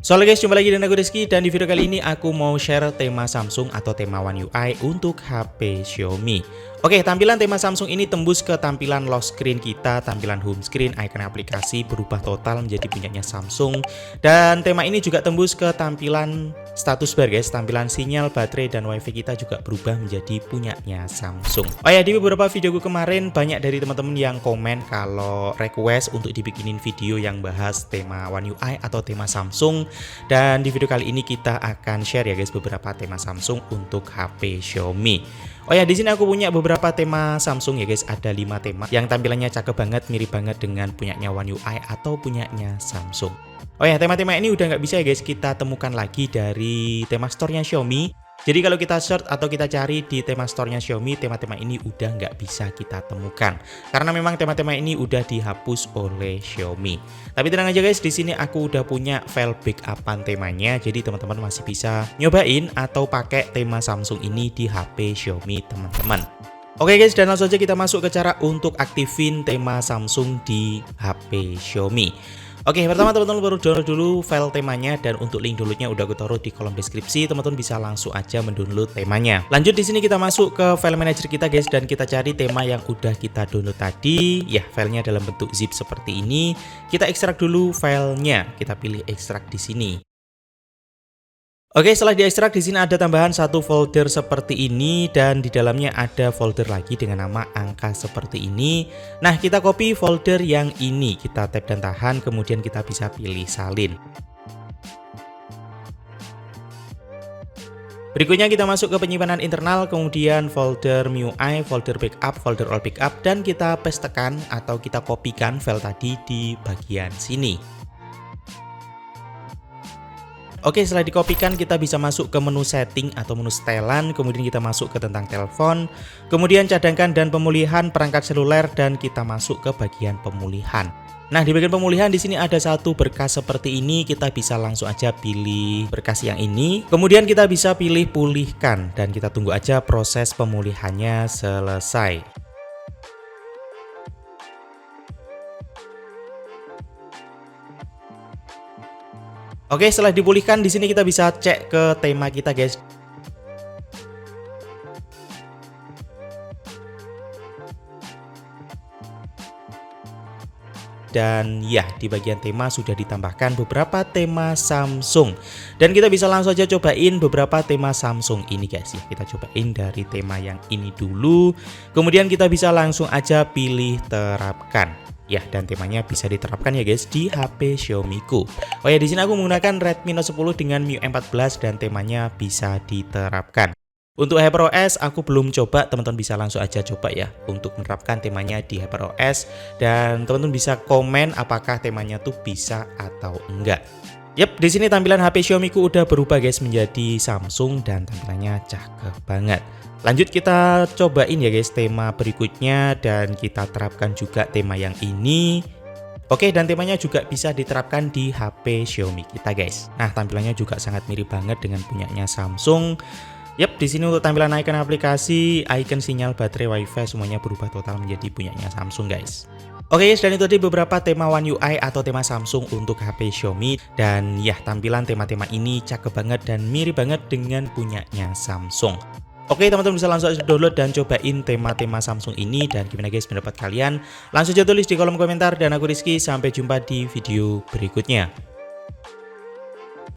Halo guys, jumpa lagi dengan aku Rizky dan di video kali ini aku mau share tema Samsung atau tema One UI untuk HP Xiaomi. Oke, tampilan tema Samsung ini tembus ke tampilan lock screen kita, tampilan home screen, icon aplikasi berubah total menjadi punyanya Samsung. Dan tema ini juga tembus ke tampilan status bar guys, tampilan sinyal, baterai, dan wifi kita juga berubah menjadi punyanya Samsung. Oh ya, di beberapa videoku kemarin banyak dari teman-teman yang komen kalau request untuk dibikinin video yang bahas tema One UI atau tema Samsung. Dan di video kali ini kita akan share ya guys beberapa tema Samsung untuk HP Xiaomi. Oh ya, di sini aku punya beberapa tema Samsung ya guys, ada 5 tema yang tampilannya cakep banget, mirip banget dengan punyanya One UI atau punyanya Samsung. Oh ya, tema-tema ini udah nggak bisa ya guys kita temukan lagi dari tema store-nya Xiaomi. Jadi kalau kita search atau kita cari di tema store-nya Xiaomi, tema-tema ini udah nggak bisa kita temukan. Karena memang tema-tema ini udah dihapus oleh Xiaomi. Tapi tenang aja guys, di sini aku udah punya file backup-an temanya. Jadi teman-teman masih bisa nyobain atau pakai tema Samsung ini di HP Xiaomi teman-teman. Oke guys, dan langsung aja kita masuk ke cara untuk aktifin tema Samsung di HP Xiaomi. Oke, pertama teman-teman baru download dulu file temanya, dan untuk link downloadnya udah aku taruh di kolom deskripsi. Teman-teman bisa langsung aja mendownload temanya. Lanjut di sini kita masuk ke file manager kita guys, dan kita cari tema yang udah kita download tadi. Ya, filenya dalam bentuk zip seperti ini. Kita ekstrak dulu filenya. Kita pilih ekstrak di sini. Oke, setelah diekstrak di sini ada tambahan satu folder seperti ini, dan di dalamnya ada folder lagi dengan nama angka seperti ini. Nah, kita copy folder yang ini, kita tab dan tahan, kemudian kita bisa pilih salin. Berikutnya kita masuk ke penyimpanan internal, kemudian folder MIUI, folder backup, folder all backup, dan kita pastekan atau kita kopikan file tadi di bagian sini. Oke, setelah dikopikan kita bisa masuk ke menu setting atau menu setelan, kemudian kita masuk ke tentang telepon, kemudian cadangkan dan pemulihan perangkat seluler, dan kita masuk ke bagian pemulihan. Nah, di bagian pemulihan di sini ada satu berkas seperti ini, kita bisa langsung aja pilih berkas yang ini, kemudian kita bisa pilih pulihkan, dan kita tunggu aja proses pemulihannya selesai. Oke, setelah dipulihkan di sini kita bisa cek ke tema kita guys. Dan ya, di bagian tema sudah ditambahkan beberapa tema Samsung. Dan kita bisa langsung aja cobain beberapa tema Samsung ini guys ya. Kita cobain dari tema yang ini dulu. Kemudian kita bisa langsung aja pilih terapkan. Ya, dan temanya bisa diterapkan ya guys di HP Xiaomi ku. Oh ya, di sini aku menggunakan Redmi Note 10 dengan MIUI 14 dan temanya bisa diterapkan. Untuk HyperOS aku belum coba, teman-teman bisa langsung aja coba ya untuk menerapkan temanya di HyperOS, dan teman-teman bisa komen apakah temanya tuh bisa atau enggak. Yap, di sini tampilan HP Xiaomi ku udah berubah guys menjadi Samsung dan tampilannya cakep banget. Lanjut kita cobain ya guys tema berikutnya, dan kita terapkan juga tema yang ini. Oke, dan temanya juga bisa diterapkan di HP Xiaomi kita guys. Nah, tampilannya juga sangat mirip banget dengan punyanya Samsung. Yap, di sini untuk tampilan icon aplikasi, icon sinyal, baterai, wifi semuanya berubah total menjadi punyanya Samsung guys. Oke guys, dan itu tadi beberapa tema One UI atau tema Samsung untuk HP Xiaomi. Dan ya, tampilan tema-tema ini cakep banget dan mirip banget dengan punyanya Samsung. Oke teman-teman, bisa langsung aja download dan cobain tema-tema Samsung ini. Dan gimana guys pendapat kalian? Langsung aja tulis di kolom komentar. Dan aku Rizky, sampai jumpa di video berikutnya.